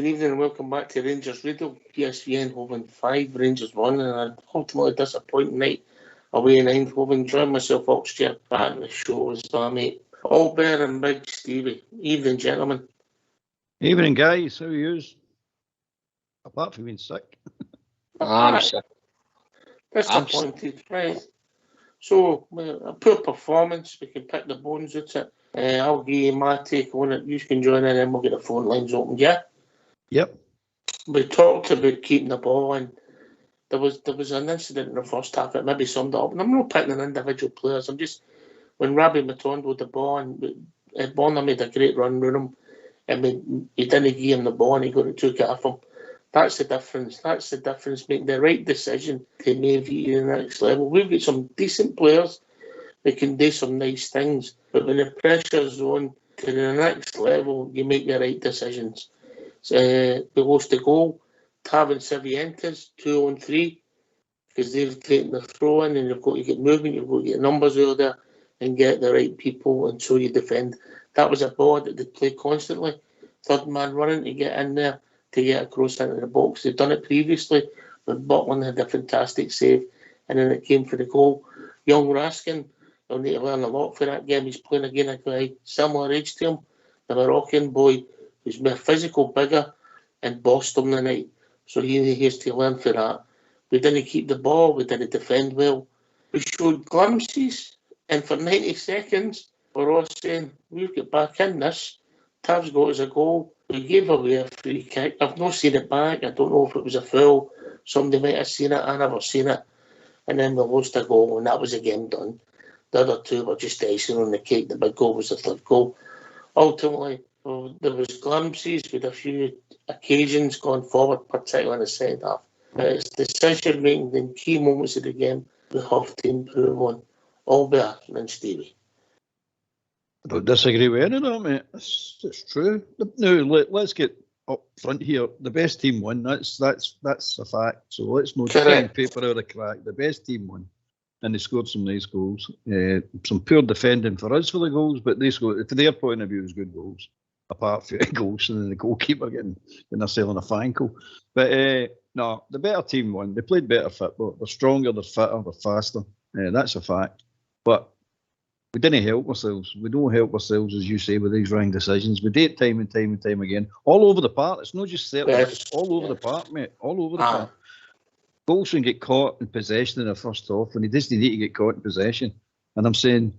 Good evening and welcome back to Rangers Radio. PSV Eindhoven 5, Rangers 1, and an ultimately disappointing night away in Eindhoven. Join myself, Oxchair, back in the show as well, mate. All Bear and Big Stevie. Evening, gentlemen. Evening, guys. How are you? Apart from being sick. I'm sick. Disappointed, right. So, a poor performance. We can pick the bones out of it. I'll give you my take on it. You can join in and we'll get the phone lines open, yeah? Yep. We talked about keeping the ball, and there was an incident in the first half that maybe summed it up. And I'm not picking individual players. I'm just, when Rabbi Matondo had the ball, and Bonner made a great run with him, and he didn't give him the ball, and he got it took it off him. That's the difference. That's the difference. Make the right decision to move you to the next level. We've got some decent players that can do some nice things, but when the pressure's on to the next level, you make the right decisions. We lost the goal. Tav and Civientes 2-on-3 because they've taken the throw in, and you've got to get movement, you've got to get numbers out there and get the right people, and so you defend. That was a ball that they play constantly. Third man running to get in there to get across into the box. They've done it previously, but Butland had a fantastic save, and then it came for the goal. Young Raskin, he'll need to learn a lot for that game. He's playing again a guy similar age to him, the Moroccan boy, who's more physical, bigger, and bossed him tonight. So he has to learn for that. We didn't keep the ball. We didn't defend well. We showed glimpses, and for 90 seconds, we're all saying, we've got back in this. Tav's got us a goal. We gave away a free kick. I've not seen it back. I don't know if it was a foul. Somebody might have seen it. I never seen it. And then we lost a goal, and that was the game done. The other two were just icing on the cake. The big goal was the third goal. Ultimately, there was glimpses with a few occasions going forward, particularly in the second half. But it's decision making in key moments of the game we have to improve on. All better than Stevie. I don't disagree with any of that, mate. It's true. Now, let's get up front here. The best team won. That's a fact. So let's not take paper out of the crack. The best team won. And they scored some nice goals. Some poor defending for us for the goals, but they scored, from their point of view, it was good goals. Apart from goals, and then the goalkeeper getting themselves in a fankle. But no, the better team won. They played better football. They're stronger, they're fitter, they're faster. That's a fact. But we didn't help ourselves. We don't help ourselves, as you say, with these wrong decisions. We do it time and time and time again. All over the park. It's not just certain. It's all over the park, mate. All over the park. Golson get caught in possession in the first half, and he doesn't need to get caught in possession. And I'm saying,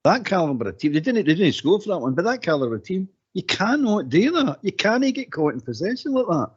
that calibre of team, they didn't score for that one, but that calibre of team, you cannot do that. You can't get caught in possession like that.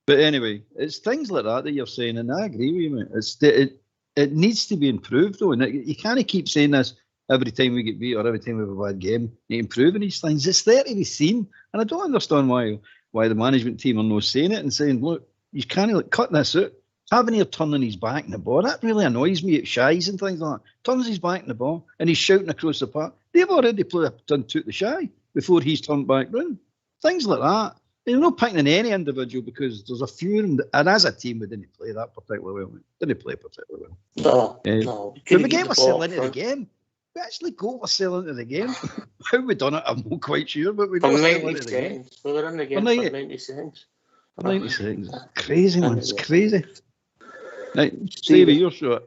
But anyway, it's things like that you're saying, and I agree with you, mate. It needs to be improved, though, and you can't keep saying this every time we get beat or every time we have a bad game. You're improving these things. It's there to be seen, and I don't understand why the management team are not saying it and saying, look, you can't cut this out. Having here turning his back in the ball, that really annoys me. It shies and things like that. Turns his back in the ball and he's shouting across the park. They've already took the shy before he's turned back round. Things like that. They're not picking any individual because there's a few, and as a team, we didn't play that particularly well. Didn't play particularly well. No. But we get ourselves into the game. We actually got ourselves into the game. How we done it, I'm not quite sure, but we got ourselves into the game. We were in the game for 90 seconds. 90 seconds. Crazy, man. It's crazy. Right, Stevie, you're sure.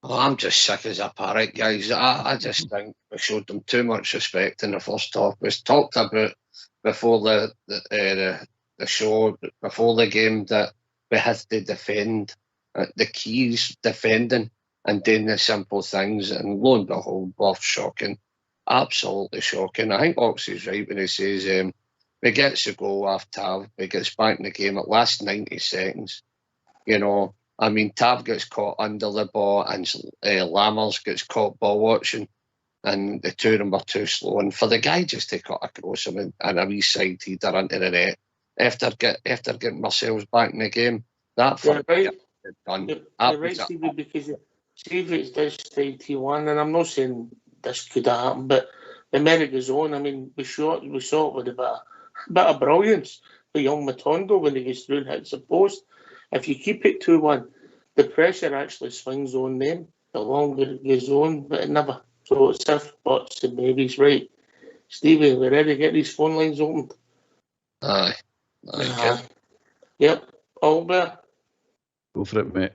I'm just sick as a parrot, guys. I just think we showed them too much respect in the first half. We talked about before the show, before the game, that we had to defend. The keys defending and doing the simple things, and lo and behold, both shocking, absolutely shocking. I think Oxy's right when he says we gets a goal off Tav, we gets back in the game at last 90 seconds. You know, I mean, Tav gets caught under the ball and Lammers gets caught ball watching, and the two of them were too slow. And for the guy just to cut across him and a wee side header into the net after getting ourselves back in the game, that for right. Done. You're right, Stevie, because Stevie does say T1, and I'm not saying this could have happened, but the minute goes on. I mean, we saw it with a bit of brilliance for young Matondo when he gets through and hits the post. If you keep it 2-1, the pressure actually swings on them the longer it goes on, but it never. So it's if, buts, and maybes, right? Stevie, we're ready to get these phone lines opened. Aye. Aye. Yep. Albert. Go for it, mate.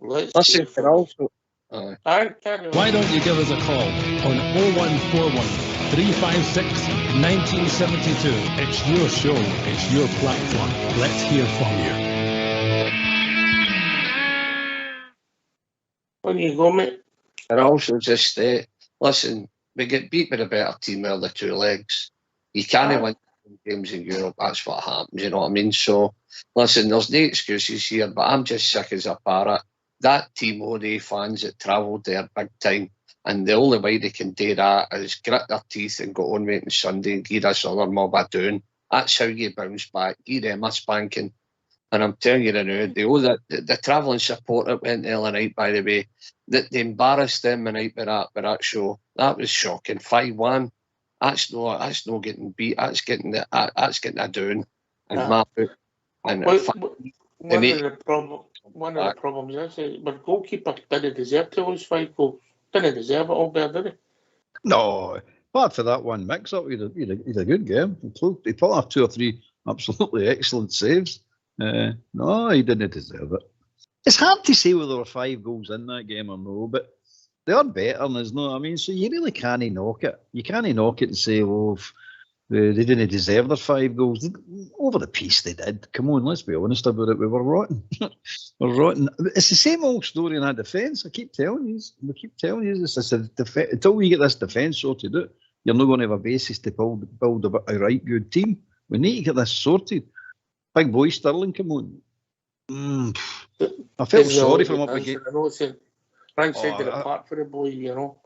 Let's Listen, see. can also. Aye. Aye, carry on. Why don't you give us a call on 0141 356 1972? It's your show, it's your platform. Let's hear from you. On you go, mate. And also just listen, we get beat with a better team out of the two legs. You can't win games in Europe, that's what happens, you know what I mean? So, listen, there's no excuses here, but I'm just sick as a parrot. That team of the fans that travelled there big time, and the only way they can do that is grit their teeth and go on with it on Sunday and give us other mob a doing. That's how you bounce back. Give them a spanking. And I'm telling you now, the travelling support that went the other night, by the way, that they embarrassed them the night with that show. That was shocking. 5-1. That's no getting beat. That's getting a doing. And map it. And one of the problems is that our goalkeeper didn't deserve to lose 5 goals. Didn't deserve it all there, did he? No, apart for that one mix-up, he had a good game. He pulled off 2 or 3 absolutely excellent saves. No, he didn't deserve it. It's hard to say whether there were 5 goals in that game or no, but they are better, isn't it? I mean, so you really can't knock it. You can't knock it and say, oh, they didn't deserve their 5 goals. Over the piece they did. Come on, let's be honest about it. We were rotten. We're rotten. It's the same old story in our defence. I keep telling you. Until we get this defence sorted out, you're not going to have a basis to build a right good team. We need to get this sorted. Big boy Sterling, come on. I felt sorry for him up against. Frank said to the park for the boy, you know.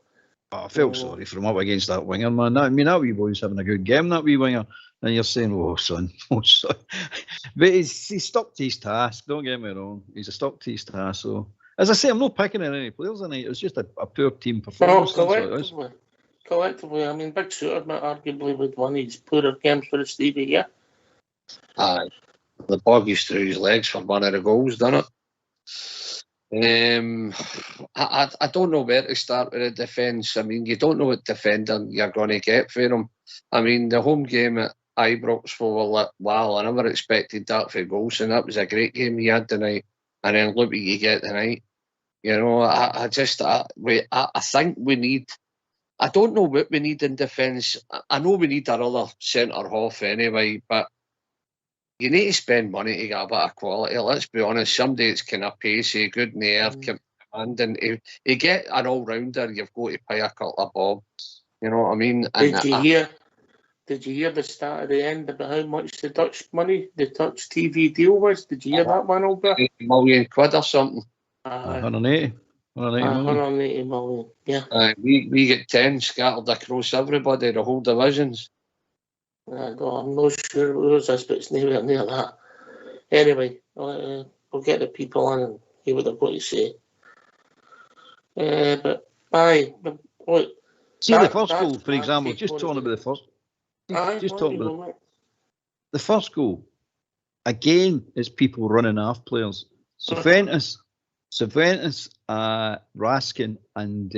I felt sorry for him up against that winger, man. That wee boy's having a good game, that wee winger. And you're saying, oh, son. But he's stuck to his task, don't get me wrong. He's stuck to his task. So, as I say, I'm not picking on any players tonight. It's just a poor team performance. No, collectively, I mean, Big Shooter arguably would won his poorer games for the Stevie, yeah? Aye. The bogey's through his legs for one of the goals, done it? I don't know where to start with the defence. I mean, you don't know what defender you're going to get for him. I mean, the home game at Ibrox for wow, I never expected that for Golson. That was a great game he had tonight. And then look what you get tonight. You know, I think we need. I don't know what we need in defence. I know we need another centre half anyway, but you need to spend money to get a bit of quality. Let's be honest, somebody that's kind of pacey, good in the air, commanding. To get an all-rounder, you've got to pay a couple of bob. You know what I mean? Did you hear the start at the end about how much the Dutch TV deal was? Did you hear that one, Albert? £1 million or something. 180 million, yeah. We get 10 scattered across everybody, the whole divisions. I'm not sure it was us, but it's nowhere near that. Anyway, we'll get the people on and hear what they've got to say. But look. See, the first goal, for example, just talking about the first. The first goal, again, is people running off players. Cervantes, Raskin, and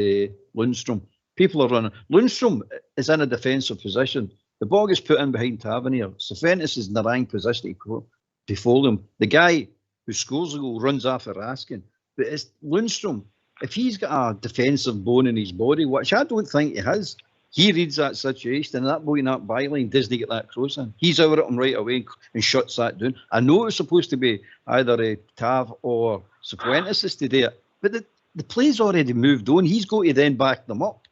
Lundstrom. People are running. Lundstrom is in a defensive position. The ball is put in behind Tavernier. Cervantes is in the wrong position to fold him. The guy who scores the goal runs after Raskin. But it's Lundstrom. If he's got a defensive bone in his body, which I don't think he has, he reads that situation, and that boy in that byline doesn't get that cross in. He's over at him right away and shuts that down. I know it's supposed to be either Tav or Cervantes to do it, but the play's already moved on. He's got to then back them up.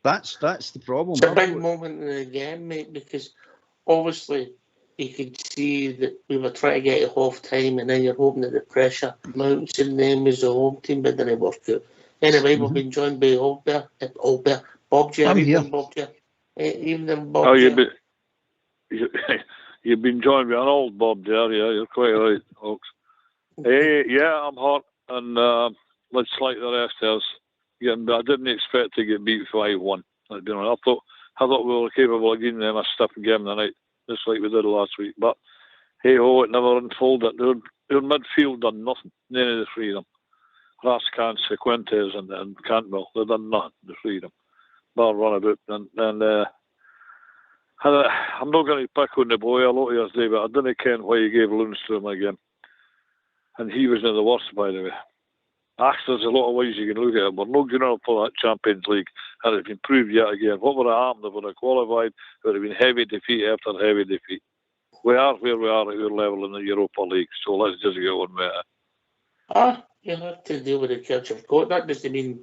That's the problem. It's a big moment in the game, mate, because obviously you could see that we were trying to get to half time, and then you're hoping that the pressure mounts in them as a home team, but then it worked out. Anyway, we've been joined by Bob Jerry. You've been joined by an old Bob there, yeah, you're quite right, folks. Yeah, I'm hot, and let's like the rest of us. I didn't expect to get beat 5-1. I thought we were capable of giving them a stiff game tonight, just like we did last week. But hey ho, it never unfolded. Their midfield done nothing. None of the freedom. Raskan, Sequentes, and Cantwell, they done nothing. The freedom, bar run about, and I'm not going to pick on the boy a lot yesterday, but I didn't ken why he gave Lundstrom again. And he wasn't the worst, by the way. There's a lot of ways you can look at it. We're not good enough for that Champions League, and it's been proved yet again. What would have happened if we would have qualified? It would have been heavy defeat after heavy defeat. We are where we are at our level in the Europa League, so let's just get on with it. You have to deal with the cards you've got. That doesn't mean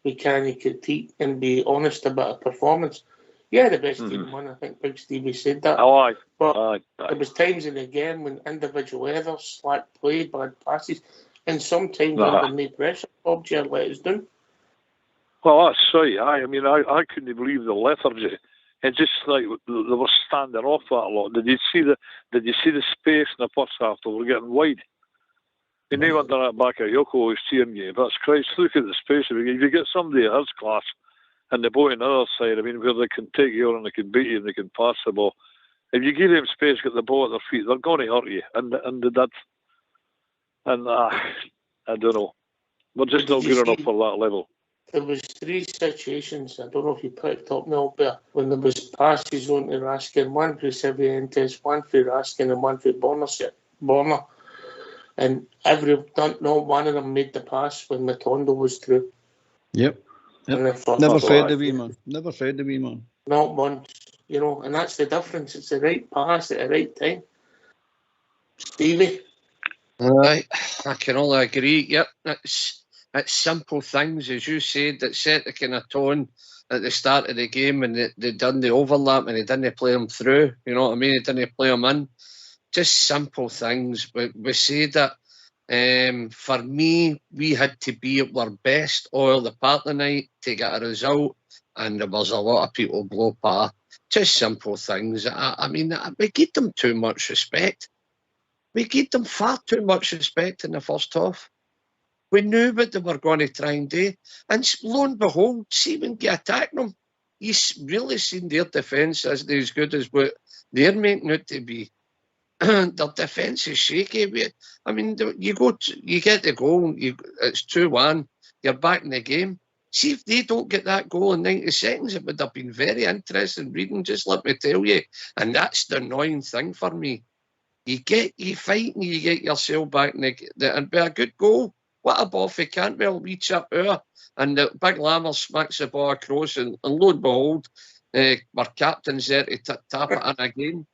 we can't critique and be honest about a performance. Yeah, the best team won. I think Big Stevie said that. Aye. But there was times in the game when individual errors, slack play, bad passes, and sometimes underneath pressure, Bob J let us down. Well, that's right. I mean, I couldn't believe the lethargy. And just like they were standing off that a lot. Did you see the space in the first half? They were getting wide. You know, under that back of Yoko was cheering you. That's Christ. Look at the space. If you get somebody of his class and the boy on the other side, I mean, where they can take you on and they can beat you and they can pass the ball. If you give them space, get the ball at their feet, they're going to hurt you. And that. And I don't know. We're just not good enough for that level. There was 3 situations, I don't know if you picked up now, but when there was passes on to Raskin, one for Cervantes, one for Raskin and one for Borner. And not one of them made the pass when Matondo was through. Yep. Never fed the wee man. Never fed the wee man. Not once, you know, and that's the difference. It's the right pass at the right time. Stevie? Right, I can only agree. Yep, it's simple things, as you said, that set the kind of tone at the start of the game, and they done the overlap and they didn't play them through. You know what I mean? They didn't play them in. Just simple things. We say that for me, we had to be at our best all the part of the night to get a result, and there was a lot of people blow par. Just simple things. I mean, we give them too much respect. We gave them far too much respect in the first half. We knew what they were going to try and do. And lo and behold, see when you attack them, you've really seen their defence isn't as good as what they're making it to be. Their defence is shaky. I mean, you get the goal, it's 2-1, you're back in the game. See, if they don't get that goal in 90 seconds, it would have been very interesting reading, just let me tell you. And that's the annoying thing for me. You fight and you get yourself back and be a good goal. What a ball for Cantwell, wee chip out, and the big Lammer smacks the ball across, and lo and behold, our captain's there to tap it in again.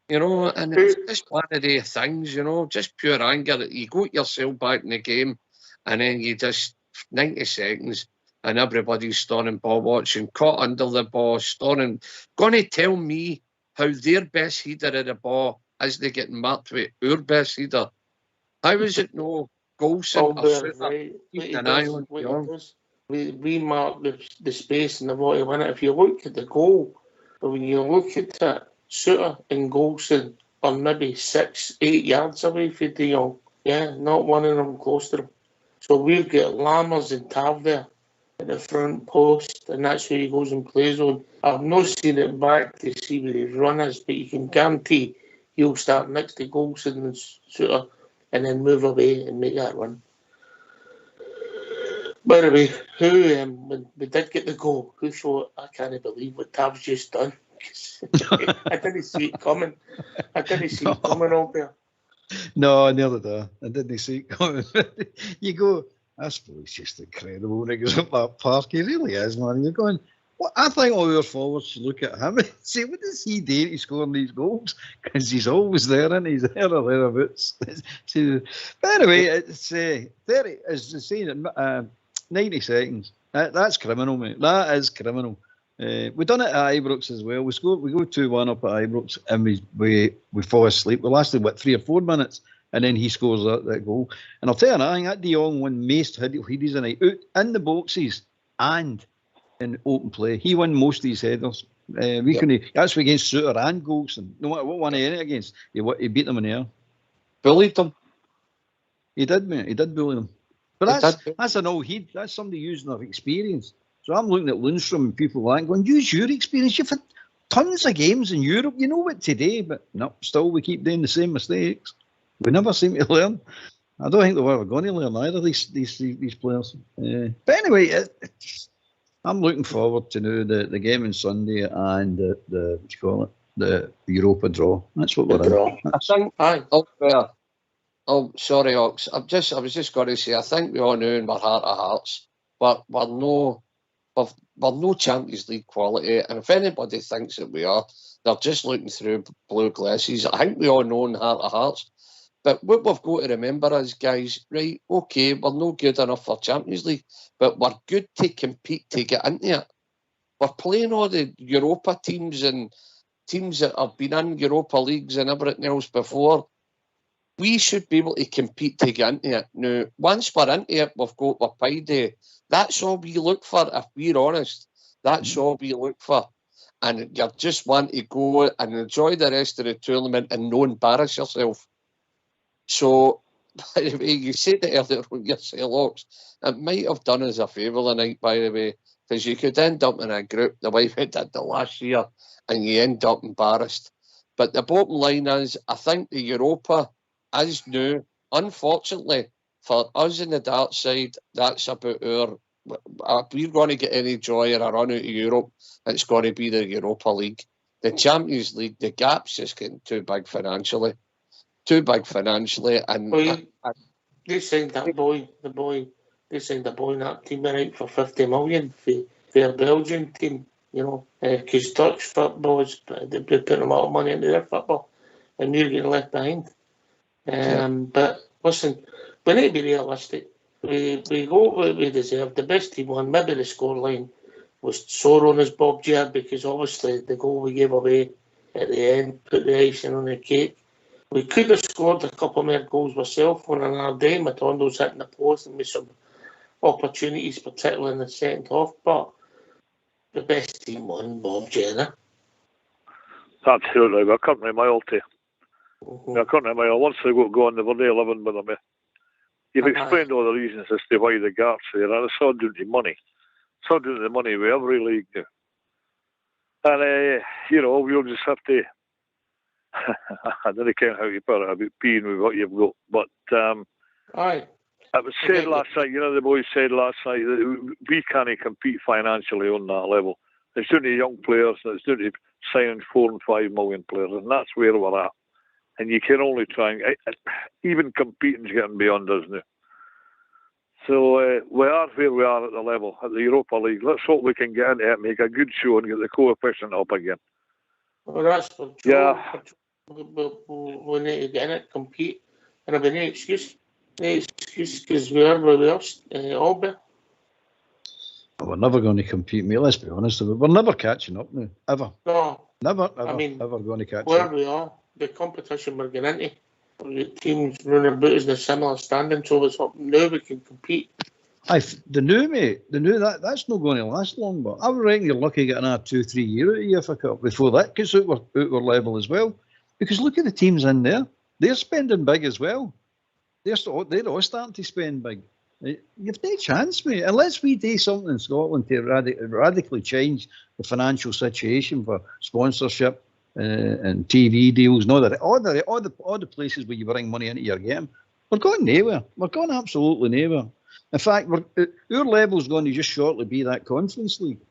You know, and it's just one of the things, you know, just pure anger. You got yourself back in the game, and then you just 90 seconds, and everybody's standing ball watching, caught under the ball, standing, going to tell me how their best header of the ball as they get marked with our best header. How is it no Golson or Suter keeping an eye on Young? We mark the space in the body limit. If you look at the goal, but when you look at it, Suter and Golson are maybe 6-8 yards away from De Jong. Yeah, not one of them close to them. So we've got Lammers and Tav there at the front post, and that's where he goes and plays on. I've not seen it back to see where his run is, but you can guarantee he'll start next to Golson and Suter and then move away and make that run. By the way, when we did get the goal, who thought, I can't believe what Tav's just done? I didn't see it coming. Out there. No, I never did. I didn't see it coming. You go, I suppose it's just incredible when he goes up that park. He really is, man. You're going, well, I think all our forwards should look at him and say, what does he do to score these goals? Because he's always there, and he's there or thereabouts. But anyway, it's 30, as they say, 90 seconds. That's criminal, mate. That is criminal. We done it at Ibrox as well. We go 2-1 up at Ibrox, and we fall asleep. We lasted 3 or 4 minutes, and then he scores that goal. And I'll tell you, I think that De Jong won most headers a night out in the boxes and in open play. He won most of these headers. That's against Suter and Golson. No matter what one he against, he beat them in the air. Bullied them. He did, mate. He did bully them. But that's an old head. That's somebody using their experience. So I'm looking at Lundstrom and people like going, use your experience. You've had tons of games in Europe. You know what today, but no, still we keep doing the same mistakes. We never seem to learn. I don't think they're ever going to learn either, these players. But anyway, I'm looking forward to now the game on Sunday and the what do you call it, the Europa draw. That's what we're in. I think. Oh, sorry, Ox. I was just going to say. I think we all know in our heart of hearts, but we're no Champions League quality. And if anybody thinks that we are, they're just looking through blue glasses. I think we all know in heart of hearts. But what we've got to remember is, guys, right, okay, we're no good enough for Champions League, but we're good to compete to get into it. We're playing all the Europa teams and teams that have been in Europa Leagues and everything else before. We should be able to compete to get into it. Now, once we're into it, we've got our payday. That's all we look for, if we're honest. That's all we look for. And you just want to go and enjoy the rest of the tournament and not embarrass yourself. So, by the way, you said it earlier when you say Locks, it might have done us a favour tonight, by the way, because you could end up in a group the way we did the last year and you end up embarrassed. But the bottom line is, I think the Europa is new. Unfortunately, for us in the dark side, that's about our... If we're going to get any joy or a run out of Europe, it's going to be the Europa League. The Champions League, the gap's just getting too big financially. And they signed that boy, they signed the boy in that team right for 50 million for their Belgian team, you know, because Dutch footballers, they put a lot of money into their football and we're getting left behind. But listen, we need to be realistic. We got what we deserve. The best team won. Maybe the scoreline was sore on us, Bob J, because obviously the goal we gave away at the end put the icing on the cake. We could have scored a couple more goals ourselves on another day. Matondo's hitting the post and with some opportunities, particularly in the second half. But the best team won, Bob Jenner. Absolutely. I couldn't be mile to. I couldn't be mile. Once they got going, they were there living with them. You've explained all the reasons as to why the gap's there, and it's all due to money. It's all due to the money with every league now. And, you know, we'll just have to... I don't care how you put it about being with what you've got, but it was said last night, you know, the boys said last night that we can't compete financially on that level. It's due to young players, and it's due to signing 4 and 5 million players, and that's where we're at. And you can only try and even competing's getting beyond us now. So we are where we are at the level, at the Europa League. Let's hope we can get into it, make a good show and get the coefficient up again. Well, that's for sure. Yeah. We need to get in it, compete, and there'll be no excuse. No excuse, because we are where we are, Albert. We're never going to compete, mate. Let's be honest. We're never catching up now, ever. No. Never, ever going to catch where up. Where we are, the competition we're getting into, the teams running about us in a similar standing, so it's up now we can compete. The new, mate, that's not going to last long, but I reckon you're lucky getting a 2-3 year out of the Cup before that gets out our level as well. Because look at the teams in there. They're spending big as well. They're all starting to spend big. You've no chance, mate. Unless we do something in Scotland to radically change the financial situation for sponsorship and TV deals and all the places where you bring money into your game, we're going nowhere. We're going absolutely nowhere. In fact, our level's going to just shortly be that Conference League.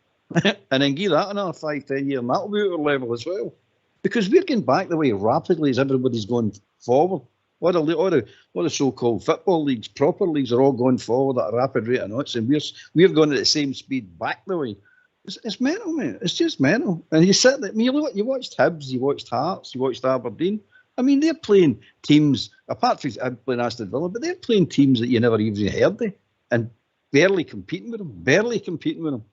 And then give that another 5-10 years, and that'll be our level as well. Because we're getting back the way rapidly as everybody's going forward. All the so-called football leagues, proper leagues, are all going forward at a rapid rate of knots, and we're going at the same speed back the way. It's mental, mate. It's just mental. And you sit there, you watched Hibs, you watched Hearts, you watched Aberdeen. I mean, they're playing teams, apart from playing Aston Villa, but they're playing teams that you never even heard of, and barely competing with them.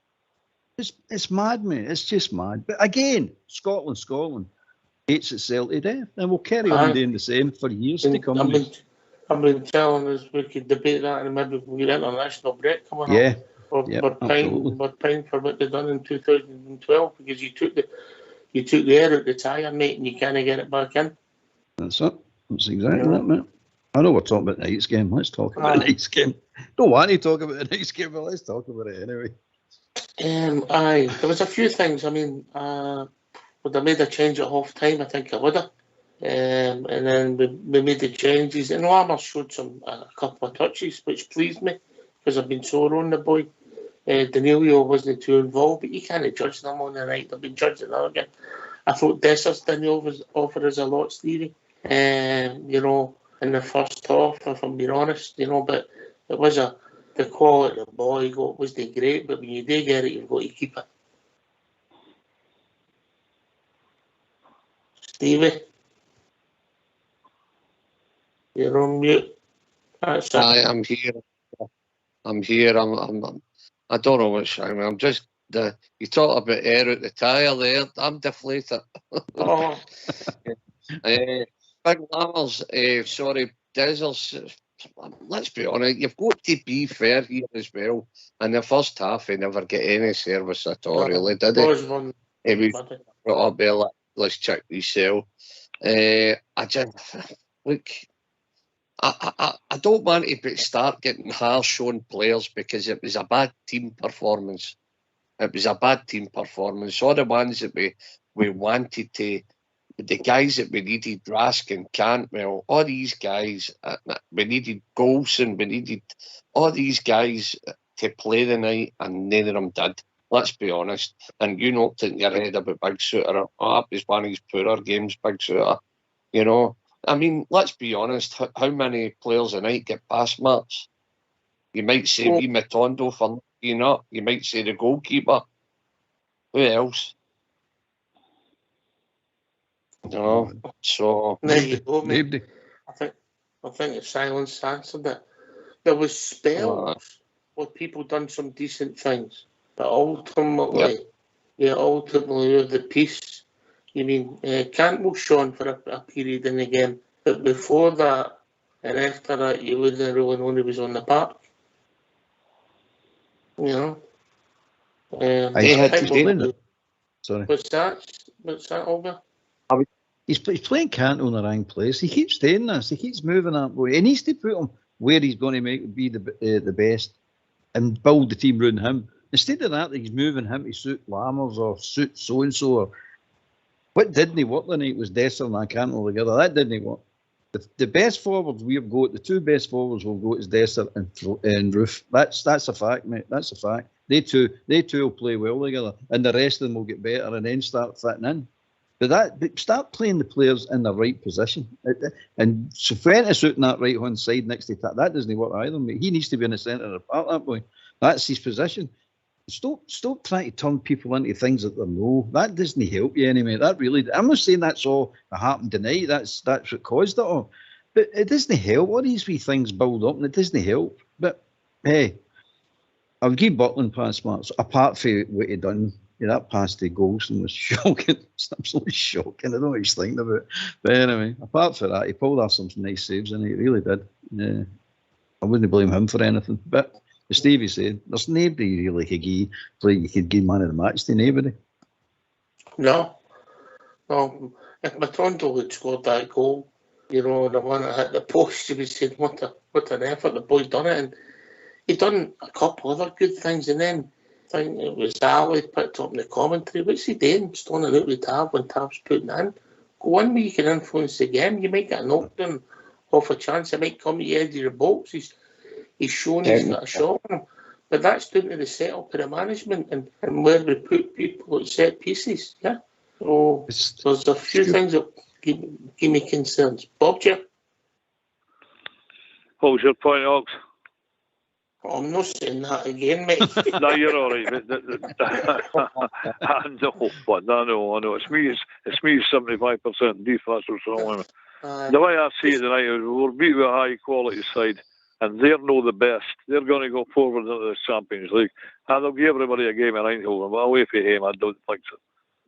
It's mad, mate. It's just mad. But again, Scotland hates itself to death, and we'll carry on doing the same for years to come. I've been telling us we could debate that, and maybe we'll get international break coming up. We're paying for what they done in 2012 because you took the air out the tyre, mate, and you can't get it back in. That's it. That's exactly that, mate. I know we're talking about the Knights game. Let's talk about the Knights game. Don't want to talk about the Knights game, but let's talk about it anyway. There was a few things. I mean, would have made a change at half time? I think I would have. And then we made the changes, and Lammer showed a couple of touches, which pleased me because I've been sore on the boy. Danilo wasn't too involved, but you can't judge them on the night. They'll be judging another game. I thought Dessers didn't offer us a lot, Stevie. You know, in the first half, if I'm being honest, you know, but it was the quality the ball got wasn't great, but when you do get it, you've got to keep it. Stevie, you're on mute. That's it. I'm here. I'm here. I don't know what's wrong. I'm just you talk about air out the tyre there. I'm deflated. Oh, Big Lammers, sorry, Dezzers. Let's be honest, you've got to be fair here as well. In the first half, he never get any service at all, really, did he? He was brought up there, let's check yourself. I just, look, I don't want to start getting harsh on players because it was a bad team performance. It was a bad team performance. All the ones that we wanted to, the guys that we needed, Raskin, Cantwell, all these guys, we needed Golson, we needed all these guys to play the night, and none of them did. Let's be honest. And you knocked it in your head about Big Suter. Oh, that was one of his poorer games, Big Suter. You know, I mean, let's be honest. How many players a night get pass marks? You might say wee Matondo for not. You might say the goalkeeper. Who else? No, so there you go, mate. Maybe. I think the silence answered it. There was spells where people done some decent things, but ultimately, ultimately the piece. You mean Cantwell shone for a period in the game, but before that and after that, you wouldn't really know he was on the park. You know. Sorry. What's that, Olga? He's playing Cantwell in the wrong place. He keeps saying this. He keeps moving that way. He needs to put him where he's going to be the best and build the team around him. Instead of that, he's moving him to suit Lammers or suit so-and-so. Or what didn't he work the night was Dessers and Cantwell together. That didn't work. The best forwards we've got, the two best forwards we've got is Dessers and Roof. That's a fact, mate. That's a fact. They two will play well together, and the rest of them will get better and then start fitting in. But start playing the players in the right position. And Fuentes out on that right hand side next to that doesn't work either, mate. He needs to be in the centre of the park, that boy. That's his position. Stop trying to turn people into things that they know. That doesn't help you anyway. That really, I'm not saying that's all that happened tonight. That's what caused it all. But it doesn't help. All these wee things build up and it doesn't help. But hey, I'll give Butland pass marks apart from what he done. Yeah, that pass to Golson was shocking. It's absolutely shocking. I don't know what he's thinking about it. But anyway, apart from that, he pulled off some nice saves and he really did. Yeah. I wouldn't blame him for anything. But as Stevie said, there's nobody really you could give man of the match to nobody. No. If Matondo had scored that goal, you know, the one that hit the post, you would say, what an effort, the boy's done it. And he'd done a couple other good things, and then I think it was Ali picked up in the commentary. What's he doing? Stoning out with Tav when Tav's putting in. Go on where you can influence the game. You might get a knockdown off a chance. It might come at the edge of your box. He's shown he's got a shot on him. But that's down to the setup of the management and where we put people at set pieces. Yeah. So there's a few things that give me concerns. Bob, Jeff? What was your point, Ox? I'm not saying that again, mate. No, you're all right. I know, but I know. It's me 75% deep. That's what's wrong with me. The way I see it tonight is we're beat with a high quality side, and they're no the best. They're going to go forward into the Champions League, and they'll give everybody a game of Eindhoven. But away from him, I don't think so.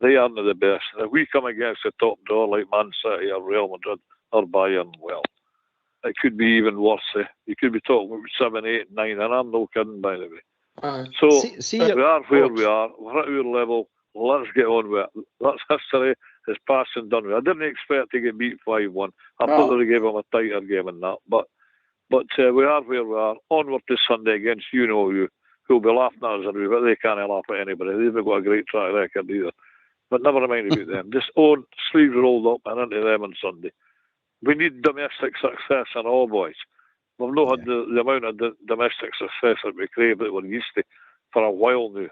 They aren't the best. If we come against the top door like Man City or Real Madrid or Bayern, well, it could be even worse. You could be talking about 7, 8, 9, and I'm no kidding, by the way. So we are where we are. We're at our level. Let's get on with it. That's history. It's past and done with. I didn't expect to get beat 5-1. I thought they gave them a tighter game than that. But we are where we are. Onward to Sunday against who'll be laughing at us, but they can't laugh at anybody. They've got a great track record either. But never mind about them. Just own sleeves rolled up and into them on Sunday. We need domestic success in all, boys. We've not had the amount of domestic success that we crave that we're used to. for a while now.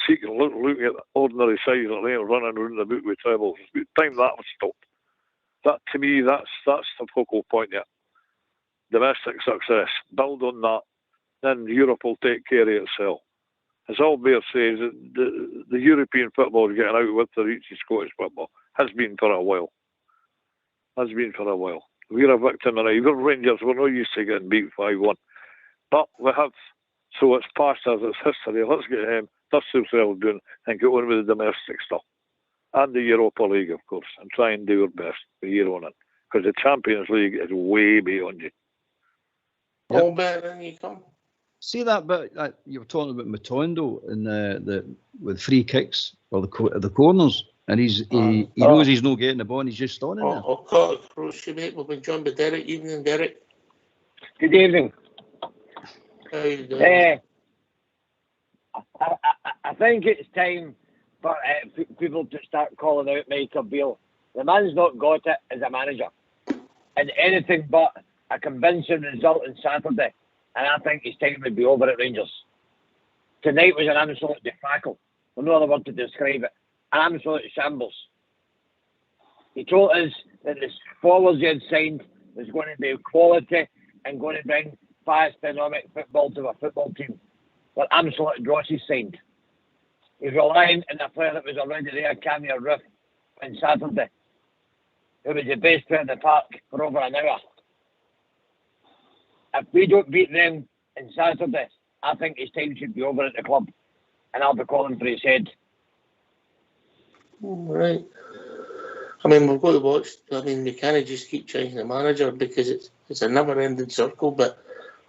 Seeking, looking at ordinary sides like them running around the boot with trebles. It's time that was stopped. That, to me, that's the focal point there. Domestic success. Build on that, then Europe will take care of itself. As Albert says, the European football is getting out with the reach of Scottish football. Has been for a while. We're a victim of it. We're Rangers, we're not used to getting beat 5-1. But we have, so it's past us, it's history. Let's get him, dust ourselves doing, and get on with the domestic stuff. And the Europa League, of course, and try and do our best for year on it. Because the Champions League is way beyond you. Yep. All better than you come. See that bit you were talking about Matondo and the with free kicks or the corners, and he knows he's not getting the ball, and he's just standing there. Oh, mate, we've been joined by Derek. Evening, Derek. Good evening. How you doing? I think it's time for people to start calling out Michael Beale. The man's not got it as a manager, and anything but a convincing result on Saturday. And I think his time would be over at Rangers. Tonight was an absolute debacle. There's no other word to describe it. An absolute shambles. He told us that the forwards he had signed was going to be quality and going to bring fast, dynamic football to a football team. But absolute dross he signed. He's relying on a player that was already there, Camille Ruff, on Saturday, who was the best player in the park for over an hour. If we don't beat them on Saturday, I think his time should be over at the club. And I'll be calling for his head. Right. I mean, we've got to watch. I mean, we can't just keep changing the manager because it's a never-ending circle, but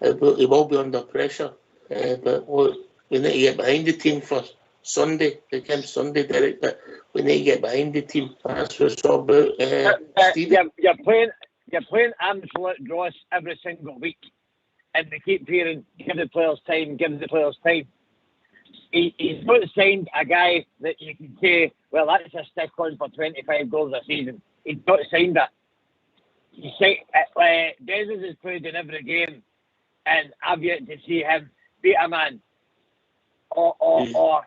he will be under pressure. But we need to get behind the team for Sunday. They came Sunday, Derek, but we need to get behind the team. That's what it's all about. You're playing absolute dross every single week. And they keep hearing, give the players time. He's not signed a guy that you can say, well, that's a stick on for 25 goals a season. He's not signed that. Desmond has played in every game, and I've yet to see him beat a man or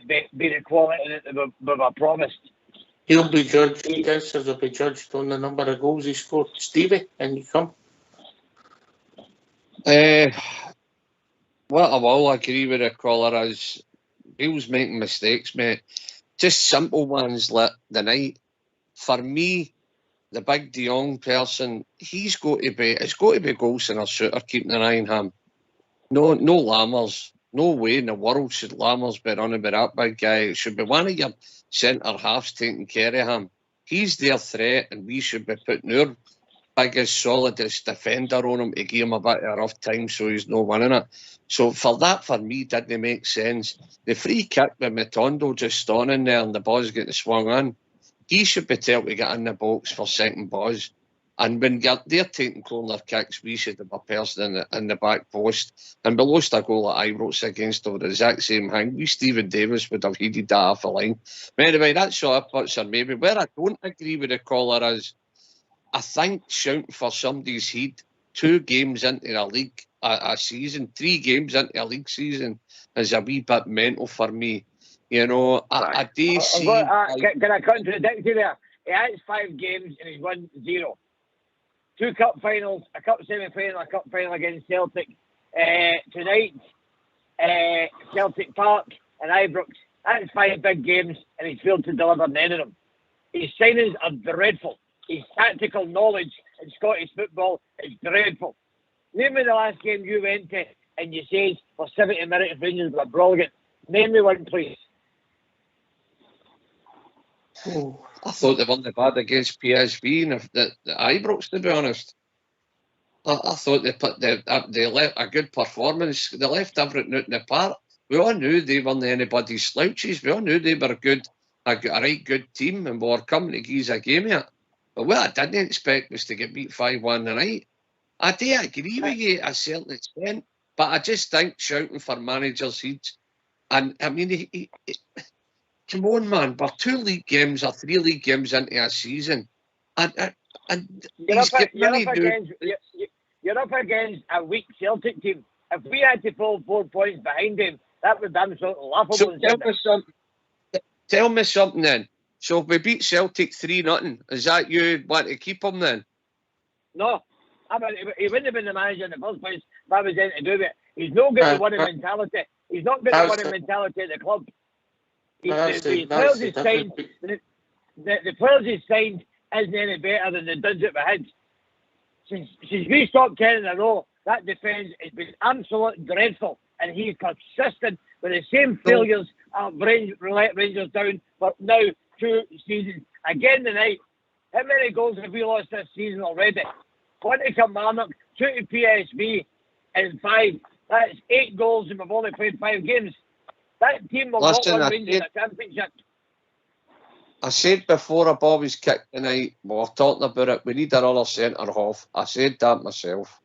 be the quality that we were promised. He'll be judged. Dancers will be judged on the number of goals he scored. Stevie, and you come. What I will agree with the caller is Bill's making mistakes, mate. Just simple ones like the night. For me, the big De Jong person, it's got to be Golson or Shooter keeping an eye on him. No Lammers. No way in the world should Lammers be running with that big guy. It should be one of your centre halves taking care of him. He's their threat, and we should be putting our biggest, solidest defender on him to give him a bit of a rough time so he's not winning it. So for me, didn't make sense. The free kick with Matondo just standing there and the ball's getting swung in, he should be told to get in the box for second balls. And when they're taking corner kicks, we should have a person in the back post. And we lost a goal at Ibrox against over the exact same thing. We, Stephen Davis, would have headed that off a line. But anyway, that's sort of puts her maybe. Where I don't agree with the caller is, I think shouting for somebody's head 2 games into a league, a season, 3 games into a league season is a wee bit mental for me. You know, I do see... Can I contradict you there? He has 5 games and he's won 0. 2 cup finals, a cup semi-final, a cup final against Celtic. Tonight, Celtic Park and Ibrox. That's 5 big games and he's failed to deliver any of them. His signings are dreadful. His tactical knowledge in Scottish football is dreadful. Name me the last game you went to and you said for 70 minutes Rangers were brilliant. Name me one, please. I thought they weren't bad against PSV and the Ibrox, to be honest. I thought they left a good performance. They left everything out in the park. We all knew they weren't anybody's slouches. We all knew they were a right good team and we were coming to give us a game here. But what I didn't expect was to get beat 5-1 tonight. I do agree with you to a certain extent, but I just think shouting for managers' heads. And I mean, come on, man, we're 2 league games or 3 league games into a season. And you're up against a weak Celtic team. If we had to pull 4 points behind him, That would be absolutely laughable. So tell me something then. So if we beat Celtic 3-0, is that you want to keep him then? No. I mean, he wouldn't have been the manager in the first place if I was in to do it. He's not got the winning mentality. He's not got the winning mentality at the club. The players he's signed isn't any better than the duds that we had. Since we stopped 10 in a row, that defence has been absolutely dreadful, and he's consistent with the same failures let Rangers down for now 2 seasons. Again tonight, how many goals have we lost this season already? 1 to Kilmarnock, 2 to PSV, and 5. That's 8 goals, and we've only played 5 games. That team will not win Rangers in the Championship. I said before a ball was kicked tonight, we were talking about it, we need another centre-half. I said that myself.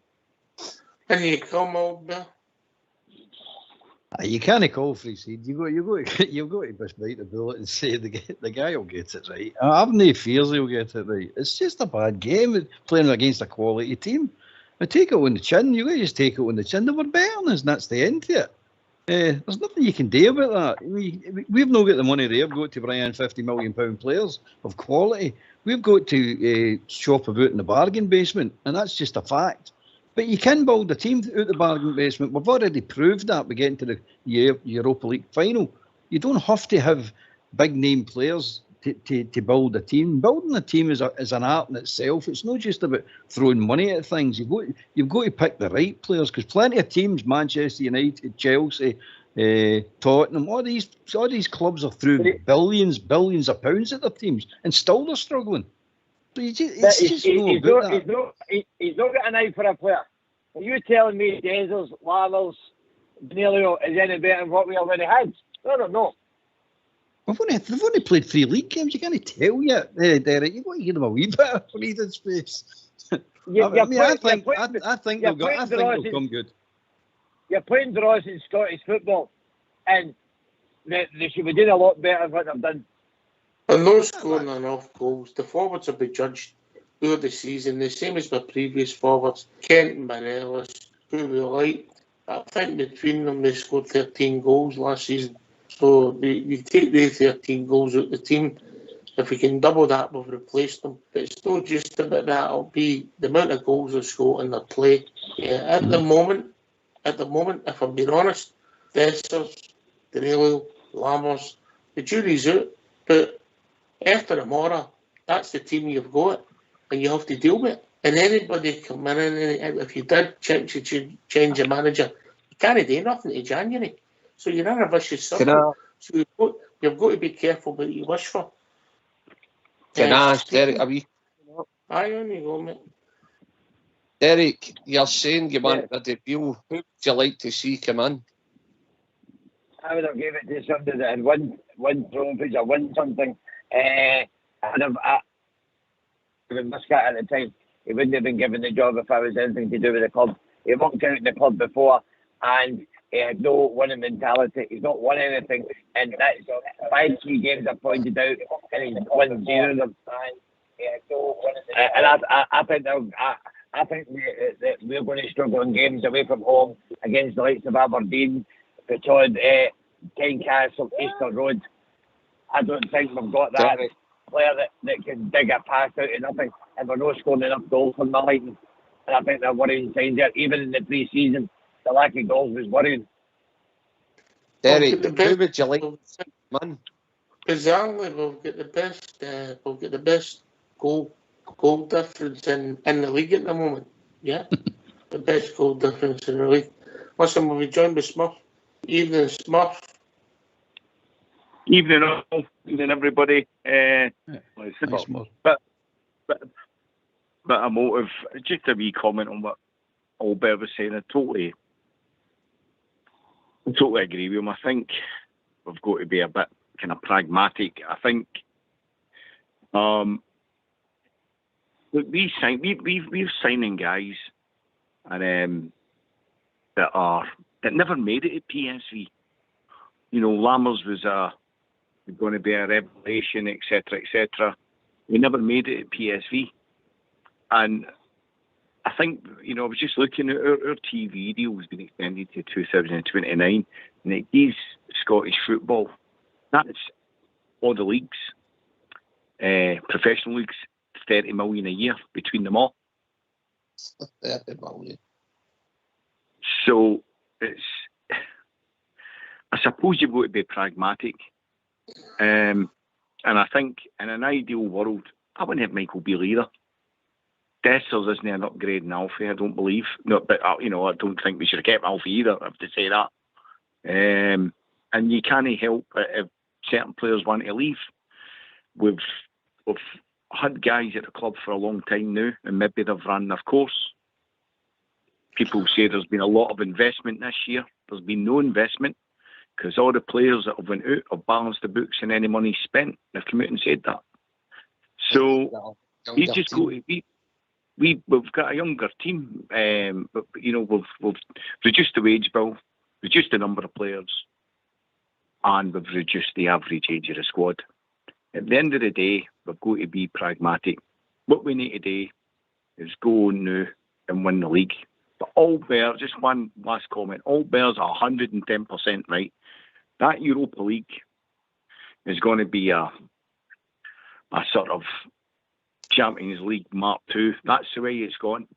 Can you come over? You can't call for his head. You've got to just bite the bullet and say the guy will get it right. I have no fears he'll get it right. It's just a bad game playing against a quality team. But take it on the chin. You got to just take it on the chin. They were better than us, and that's the end of it. There's nothing you can do about that. We've not got the money there. We've got to bring in £50 million players of quality. We've got to shop about in the bargain basement, and that's just a fact. But you can build a team out the bargain basement. We've already proved that by getting to the Europa League final. You don't have to have big name players to build a team. Building a team is an art in itself. It's not just about throwing money at things. You've got to pick the right players, because plenty of teams, Manchester United, Chelsea, Tottenham, all these clubs are through billions of pounds at their teams, and still they're struggling. He's not got an eye for a player. Are you telling me Dezers, Lammers, Danilo is any better than what we already had? I don't know. They've only played 3 league games. You can't tell yet, Derek. You've got to give them a wee bit of breathing space. I think they'll come good. You're playing draws in Scottish football, and they should be doing a lot better than what they've done. And no scoring enough goals. The forwards will be judged over the season, the same as my previous forwards, Kent and Morelos, who we liked. I think between them they scored 13 goals last season. So you take the 13 goals out of the team. If we can double that, we've replaced them. But it's not just about that. It'll be the amount of goals they score in their play. Yeah, at the moment, if I'm being honest, Dessers, Danilo, Lammers, the jury's out. But after tomorrow, that's the team you've got, and you have to deal with it. And anybody coming in, and if you did change a manager, you can't do nothing to January. So you're in a vicious circle. So you've got to be careful what you wish for. Can I ask Derek a wee? Aye, on you go, mate. Derek, you're saying you want a debut. Who would you like to see come in? I would have given it to somebody that had won trophies or won something. I'd have been Muscat at the time. He wouldn't have been given the job if I was anything to do with the club. He worked out in the club before, and he had no winning mentality. He's not won anything, and that's 5 key games I pointed out, and he's won 0 of them. And I think that we're going to struggle in games away from home against the likes of Aberdeen, Petard, Tynecastle, Easter Road. I don't think we've got that player that can dig a pass out of nothing, and we're not scoring enough goals from the lighting. And I think they're worrying signs there. Even in the pre-season, the lack of goals was worrying. Derek, who would you like, man? Bizarrely, we'll get the best goal difference in the league at the moment. Yeah, the best goal difference in the league. Listen, we'll be joined by Smurf. Evening, Smurf. Evening all, evening everybody. But a motive, just a wee comment on what Albert was saying. I totally agree with him. I think we've got to be a bit kind of pragmatic. I think we're signing guys and that never made it at PSV. You know, Lammers was going to be a revelation, etc., etc. We never made it at PSV, and I think, you know, I was just looking at our TV deal has been extended to 2029, and it gives Scottish football, that's all the leagues, professional leagues, 30 million a year between them all. 30 million. So it's, I suppose you've got to be pragmatic. And I think in an ideal world, I wouldn't have Michael Beale either. Dessers isn't an upgrade in Alfie, I don't believe. No, but you know, I don't think we should have kept Alfie either, I have to say that. And you can't help if certain players want to leave. We've had guys at the club for a long time now, and maybe they've run their course. People say there's been a lot of investment this year. There's been no investment because all the players that have went out have balanced the books and any money spent. They've come out and said that. So you just go. We've got a younger team, but you know we've reduced the wage bill, reduced the number of players, and we've reduced the average age of the squad. At the end of the day, we've got to be pragmatic. What we need to do is go on now and win the league. But all Bears, just one last comment, all Bears are 110% right. That Europa League is going to be a sort of Champions League Mark II. That's the way it's gone.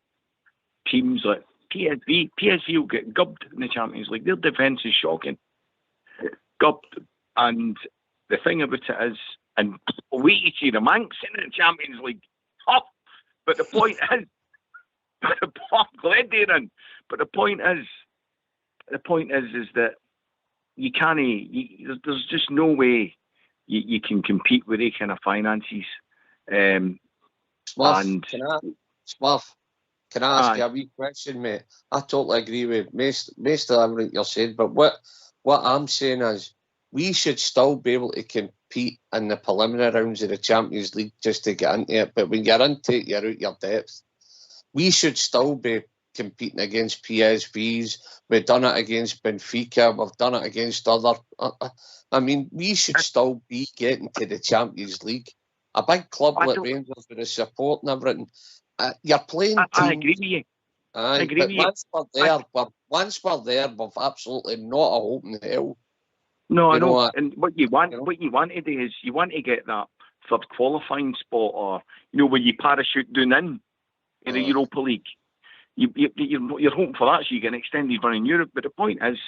Teams like PSV will get gubbed in the Champions League. Their defence is shocking. Gubbed. And the thing about it is, and wait to see the Manx in the Champions League. Oh, but the point is, I'm glad they're in. But the point is that you can't. There's just no way you can compete with any kind of finances. Smurf, can I ask you a wee question, mate? I totally agree with most of everything you're saying, but what I'm saying is we should still be able to compete in the preliminary rounds of the Champions League just to get into it. But when you're into it, you're out your depth. We should still be competing against PSVs. We've done it against Benfica. We've done it against other. I mean, we should still be getting to the Champions League. A big club like Rangers with the support and everything. You're playing teams. I agree with you. I agree with you. Once we're there, we've absolutely not a hope in hell. No, I know. And what you want to do is you want to get that third qualifying spot, or you know, when you parachute down in the Europa League. You're hoping for that, so you get an extended run in Europe. But the point is,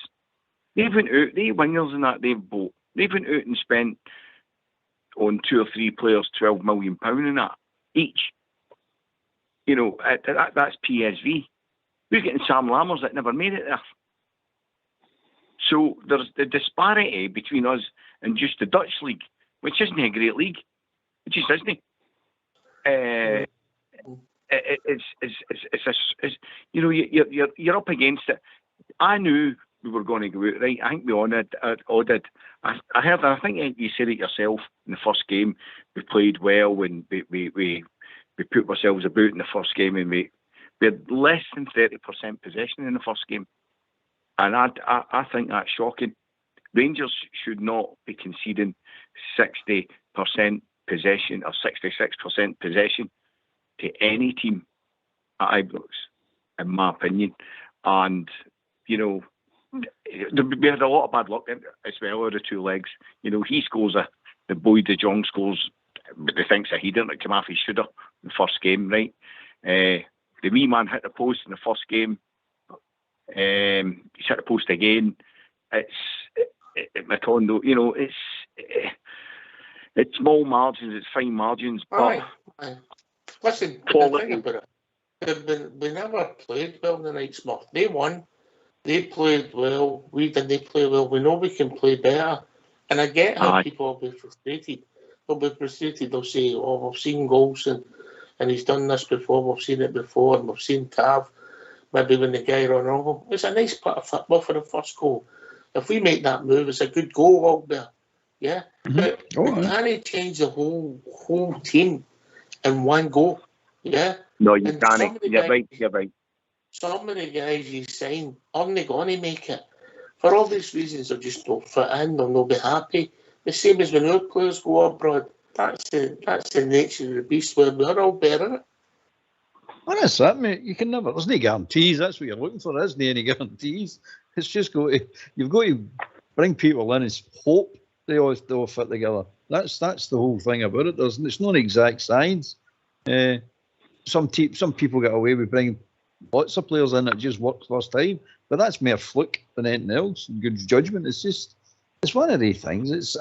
they've went out, they wingers and that they've bought. They've went out and spent on 2 or 3 players £12 million in that each. You know, that's PSV. We're getting Sam Lammers that never made it there. So there's the disparity between us and just the Dutch league, which isn't a great league. It just isn't. It's you know, you're up against it. I knew we were going to go out right. I think we all did. I heard. I think you said it yourself in the first game. We played well, and we put ourselves about in the first game, and we had less than 30% possession in the first game, and I think that's shocking. Rangers should not be conceding 60% possession or 66% possession to any team at Ibrox, in my opinion. And, you know, we had a lot of bad luck as well with the 2 legs. You know, he scores the boy De Jong scores, but they think that he didn't come off his shoulder in the first game, right? The wee man hit the post in the first game. He's hit the post again. It's Matondo, you know, it's small margins, it's fine margins, but listen, the thing about it, we never played well the night, Smurf. They won. They played well. We didn't play well. We know we can play better. And I get how people will be frustrated. They'll be frustrated. They'll say, oh, we've seen goals and he's done this before. We've seen it before. And we've seen Tav. Maybe when the guy ran over. It's a nice part of football for the first goal. If we make that move, it's a good goal out there. Yeah? But we can't change the whole team in one go. Yeah? No, you can't. You're right. Some of the guys you sign aren't going to make it. For all these reasons, they'll just not fit in, they'll not be happy. The same as when our players go abroad. That's the nature of the beast where we're all better. Well, that's that, mate. You can never. There's no guarantees. That's what you're looking for, isn't there? Any guarantees? It's just you've got to bring people in and hope they all fit together. That's the whole thing about it. It's not an exact science. Some people get away with bringing lots of players in that just work first time, but that's mere fluke than anything else. Good judgment. It's one of these things.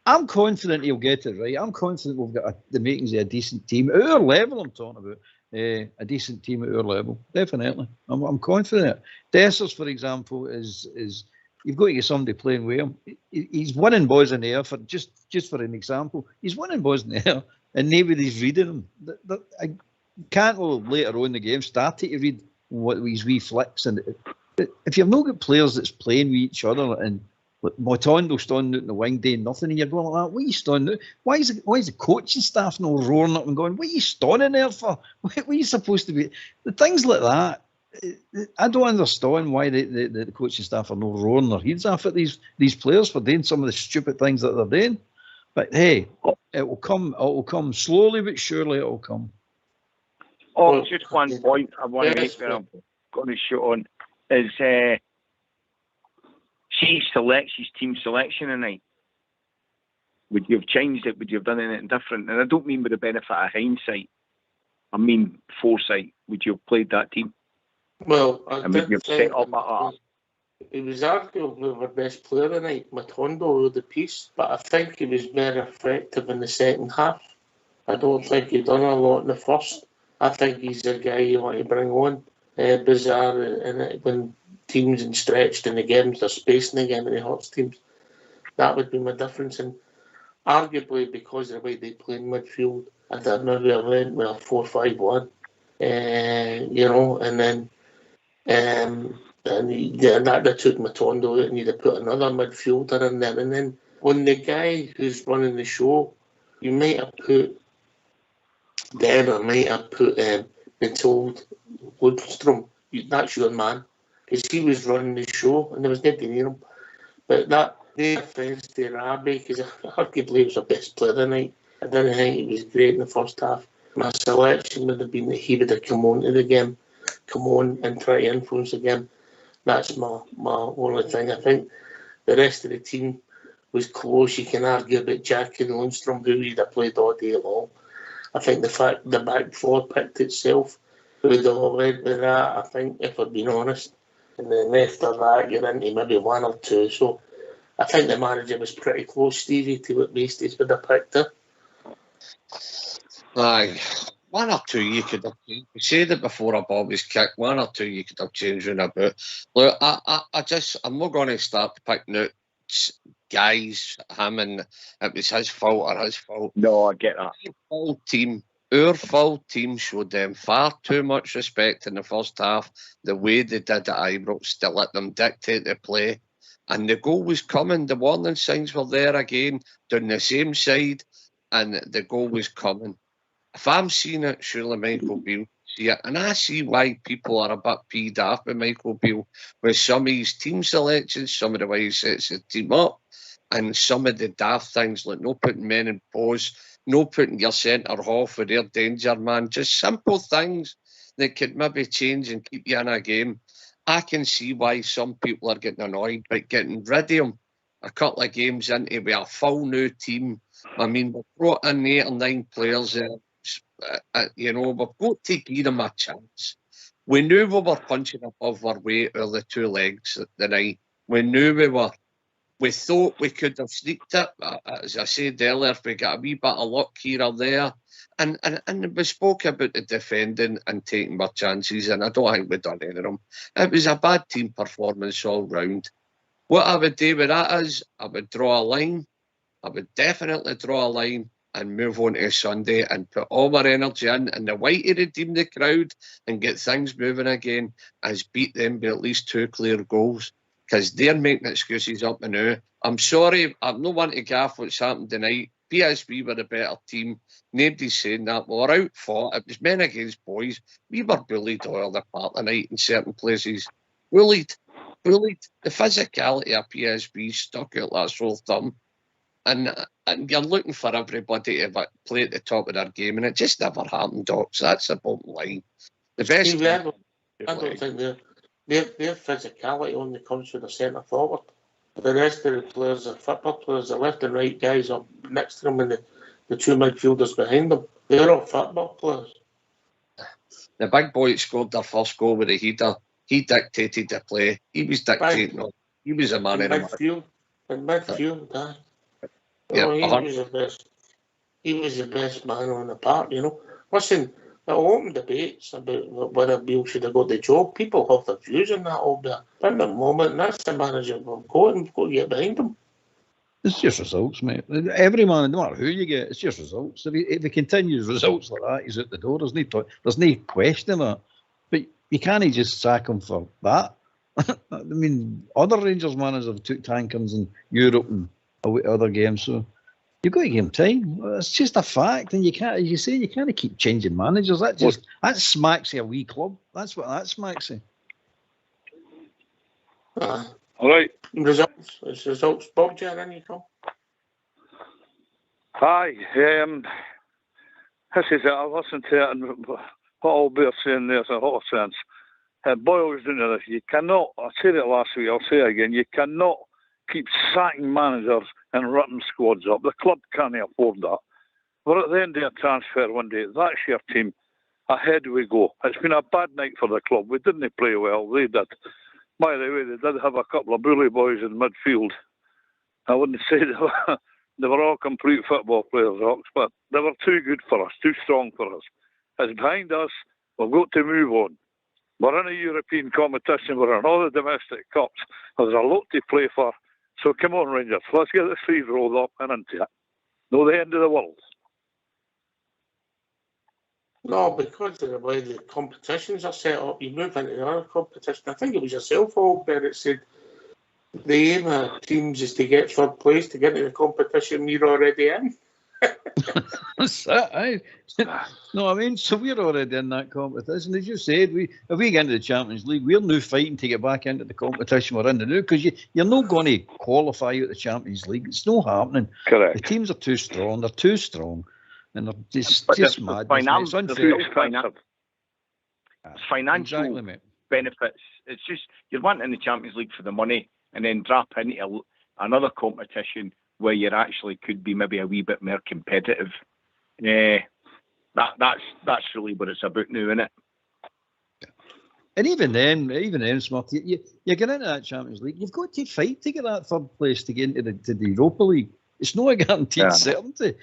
I'm confident he'll get it right. I'm confident we've got the makings of a decent team at our level. I'm talking about a decent team at our level. Definitely, I'm confident. Dessers, for example, is you've got to get somebody playing with him. He's winning balls in the air. For just for an example, he's winning balls in the air, and nobody's reading him. I can't later on in the game started to read what his wee flicks. And if you've not got players that's playing with each other, and Motondo standing out in the wing doing nothing, and you're going like that, what are you standing out? Why is the coaching staff not roaring up and going, what are you standing there for? What are you supposed to be? The things like that, I don't understand why the coaching staff are not roaring their heads off at these players for doing some of the stupid things that they're doing. But hey, it will come slowly but surely. It will come. Oh, just one point I want to make that I'm going to shoot on is see his team selection tonight. Would you have changed it? Would you have done anything different? And I don't mean with the benefit of hindsight. I mean foresight. Would you have played that team? Well, and would you have set up at he was arguably our best player tonight, Matondo, of the piece, but I think he was very effective in the second half. I don't think he done a lot in the first. I think he's a guy you want to bring on. Bizarre, and when teams and stretched in the games, they're spacing again in the Hearts teams. That would be my difference. And arguably, because of the way they play in midfield, I thought maybe I went with a 4-5-1. And then that took Matondo out, and you'd have put another midfielder in there. And then when the guy who's running the show, you might have put been told Lundstrom, that's your man, because he was running the show and there was nobody near him. But that, no offence to Rabi, because arguably he was our best player tonight. I didn't think he was great in the first half. My selection would have been that he would have come on and try to influence the game. That's my only thing. I think the rest of the team was close. You can argue about Jack and Lundstrom, who he'd have played all day long. I think the fact the back four picked itself would have led with that, I think, if I'm being honest. And then after that, you're into maybe one or two. So I think the manager was pretty close, Stevie, to what Maesties would have picked her. Aye, one or two you could have changed. We said it before a ball was kicked. One or two you could have changed round about. Look, I'm not going to start picking out guys, him, and it was his fault or his fault. No, I get that. Our full team showed them far too much respect in the first half. The way they did at Ibrox to let them dictate the play. And the goal was coming. The warning signs were there again, down the same side, and the goal was coming. If I'm seeing it, surely Michael Beale see it. And I see why people are a bit peed off with Michael Beale, with some of his team selections, some of the way he sets the team up, and some of the daft things like no putting men in pause, no putting your centre half for their danger man, just simple things that could maybe change and keep you in a game. I can see why some people are getting annoyed, but getting rid of him a couple of games into with a full new team. I mean, we've brought in 8 or 9 players there. We've got to give them a chance. We knew we were punching above our weight or the 2 legs the night. We knew we were. We thought we could have sneaked it. As I said earlier, if we got a wee bit of luck here or there. And we spoke about the defending and taking our chances, and I don't think we've done any of them. It was a bad team performance all round. What I would do with that is I would draw a line. I would definitely draw a line and move on to Sunday and put all our energy in. And the way to redeem the crowd and get things moving again is beat them by at least 2 clear goals. Because they're making excuses up and now. I'm sorry, I'm not one to gaff what's happened tonight. PSV were a better team. Nobody's saying that. We were out fought. It was men against boys. We were bullied all the part tonight in certain places. Bullied. The physicality of PSV stuck out that sore thumb. and you're looking for everybody to play at the top of their game, and it just never happened, Docs. That's the bottom line. The best. Stevie, I don't think their physicality only comes with the centre forward. The rest of the players are football players. The left and right guys up next to them, and the two midfielders behind them. They're all football players. The big boy that scored their first goal with a header, he dictated the play. He was dictating it. He was a man in the midfield. In midfield, yeah, he was the best. He was the best man on the park, you know. Listen, the open debates about whether Beale should have got the job, people have their views on that all there. But at the moment, that's the manager we've got, and we've got to get behind him. It's just results, mate. Every man, no matter who you get, it's just results. If he continues results like that, he's out the door. There's no question that. But you can't just sack him for that. I mean, other Rangers managers have took tankers in Europe and other games, so you've got to give him time. It's just a fact, and you can't, as you say, you can't keep changing managers. That smacks of a wee club. That's what that smacks of. All right. Results. It's results. Bob, do you have any come? Hi. This is it. I listened to it, and what all Bear saying there's a lot of sense. It boils down to this. You cannot, I said it last week, I'll say it again, you cannot keep sacking managers and ripping squads up. The club can't afford that. We're at the end of a transfer one day. That's your team. Ahead we go. It's been a bad night for the club. We didn't play well. They did. By the way, they did have a couple of bully boys in midfield. I wouldn't say they were all complete football players, Hawks, but they were too good for us, too strong for us. It's behind us. We've got to move on. We're in a European competition. We're in all the domestic cups. There's a lot to play for. So come on, Rangers. Let's get the sleeves rolled up and into it. No, the end of the world. No, because of the way the competitions are set up, you move into another competition. I think it was yourself, Paul, where it said the aim of teams is to get third place to get into the competition you're already in. That's that, aye. No, I mean, so we're already in that competition. As you said, if we get into the Champions League, we're now fighting to get back into the competition we're in now, because you're not going to qualify out the Champions League. It's not happening. Correct. The teams are too strong. They're too strong. And they're just mad. It's unfair. Financial exactly, benefits. It's just, you're wanting the Champions League for the money and then drop into another competition where you actually could be maybe a wee bit more competitive. That's really what it's about now, isn't it? And even then, Smart, you get into that Champions League, you've got to fight to get that third place to get into the Europa League. It's not a guaranteed certainty.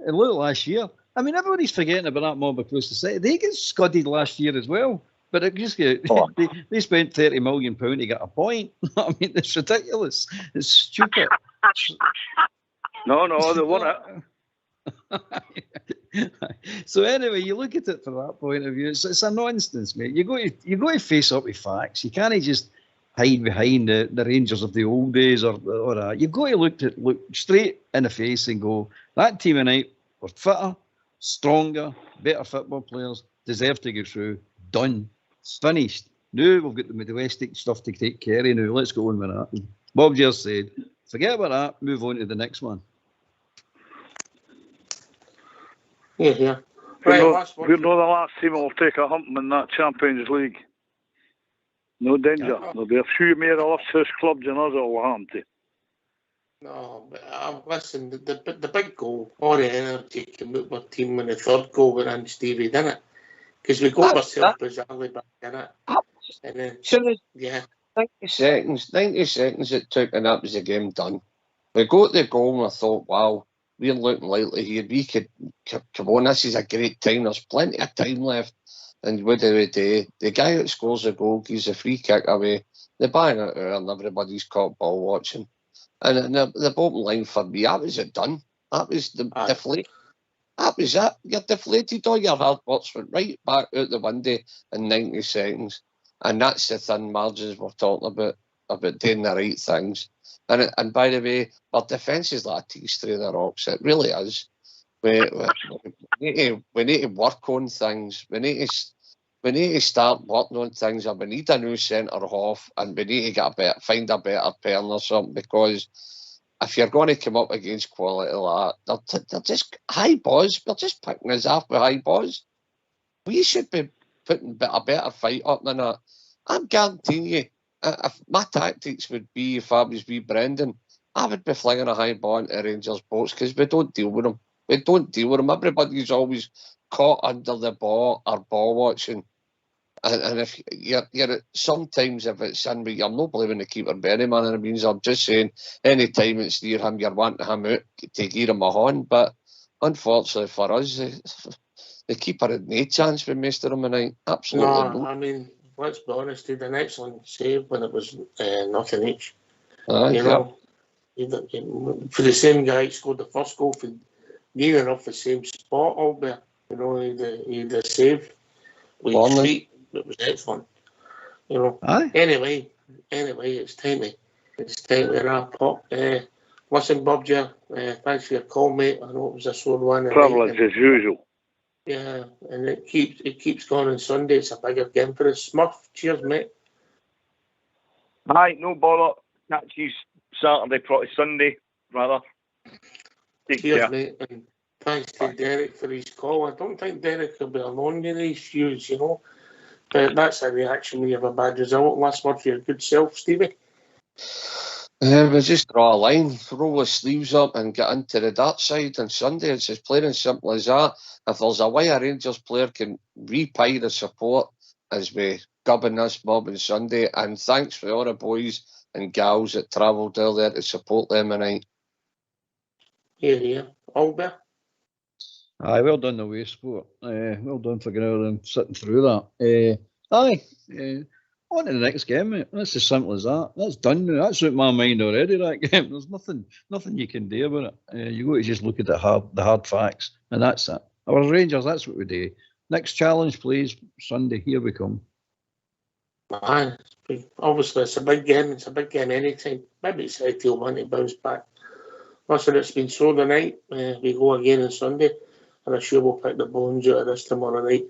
And look, last year, I mean, everybody's forgetting about that mob across the city. They get scudded last year as well. But it just they spent £30 million to get a point. I mean, it's ridiculous. It's stupid. No, they won it. So anyway, you look at it from that point of view. It's a nonsense, mate. You got to face up with facts. You can't just hide behind the Rangers of the old days or that. You've got to look straight in the face and go, that team tonight were fitter, stronger, better football players, deserve to go through. Done. It's finished. Now we've got the domestic stuff to take care of now. Let's go on with that. Bob just said, forget about that, move on to the next one. Yeah. Right, we're not the last team that will take a humping in that Champions League. No danger. There'll be a few more illustrious clubs than us that will happen to. No, but listen, the big goal, all the energy came out of our team when the third goal went in, Stevie, didn't it? Because we got ourselves bizarrely back in it. And then, 90 seconds it took, and that was the game done. We got the goal, and I thought, wow, we're looking likely here. We could come on. This is a great time. There's plenty of time left. And what do we do? The guy that scores the goal gives a free kick away. They bang it out, and everybody's caught ball watching. And the bottom line for me, that was it done. That was the deflate. That was it. You're deflated. All your hard work's went right back out the window in 90 seconds. And that's the thin margins we're talking about doing the right things. And by the way, our defence is like a tease through the rocks. It really is. We need to work on things. We need to start working on things. And we need a new centre half, and we need to find a better pair or something, because if you're going to come up against quality like that, they're just high balls. They're just picking us off with high balls. We should be putting a better fight up than that. I'm guaranteeing you, if my tactics would be, if I was wee Brendan, I would be flinging a high ball into Rangers box because we don't deal with them. We don't deal with them. Everybody's always caught under the ball or ball watching. And if you're sometimes if it's in, I'm not blaming the keeper by any manner of means. I'm just saying any time it's near him, you're wanting him out to give him a horn. But unfortunately for us, the keeper had no chance with Mr. Tonight. Absolutely no. I mean, let's be honest, he did an excellent save when it was nothing each. You know, for the same guy who scored the first goal for near enough the same spot, Albert. You know, he had a save with his feet. It was excellent. You know. Aye. Anyway, it's time to wrap up. Listen, Bob, thanks for your call, mate. I know it was a sore one. Privilege as usual. Yeah, and it keeps going on Sunday. It's a bigger game for us. Smurf, cheers, mate. Aye, no bother. Catch you Saturday, probably Sunday, rather. Take Cheers, care. mate. And thanks to Derek for his call. I don't think Derek will be alone in these views, you know. But that's a reaction when you have a bad result. Last word for your good self, Stevie. We just draw a line, roll the sleeves up and get into the dark side on Sunday. It's as plain and simple as that. If there's a way a Rangers player can repay the support as we gubbing this mob on Sunday, and thanks for all the boys and gals that travelled down there to support them tonight. Yeah. Albert? Aye, well done the way sport. Well done for going out and sitting through that. On to the next game, mate. That's as simple as that. That's done now. That's out my mind already, that game. There's nothing you can do about it. You got to just look at the hard facts, and that's it. Our Rangers, that's what we do. Next challenge, please. Sunday, here we come. Man, obviously it's a big game. It's a big game anytime. Maybe it's ideal one to bounce back. Listen, it's been so tonight. We go again on Sunday, and I'm sure we'll pick the bones out of this tomorrow night.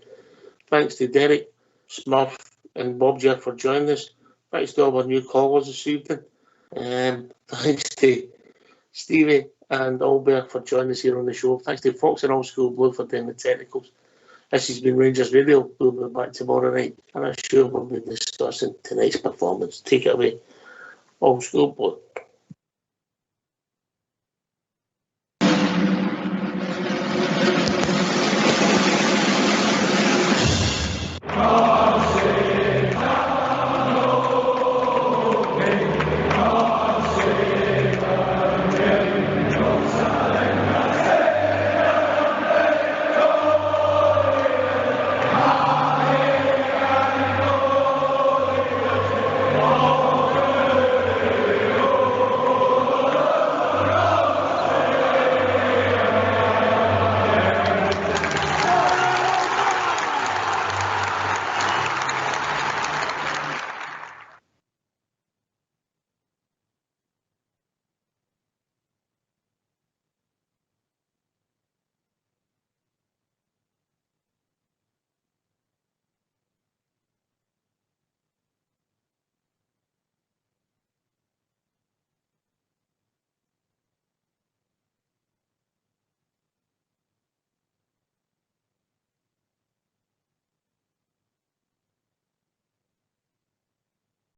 Thanks to Derek, Smurf, and Bob Jeff for joining us. Thanks to all our new callers this evening. Thanks to Stevie and Albert for joining us here on the show. Thanks to Fox and Old School Blue for doing the technicals. This has been Rangers Radio. We'll be back tomorrow night, and I'm sure we'll be discussing tonight's performance. Take it away, Old School Blue.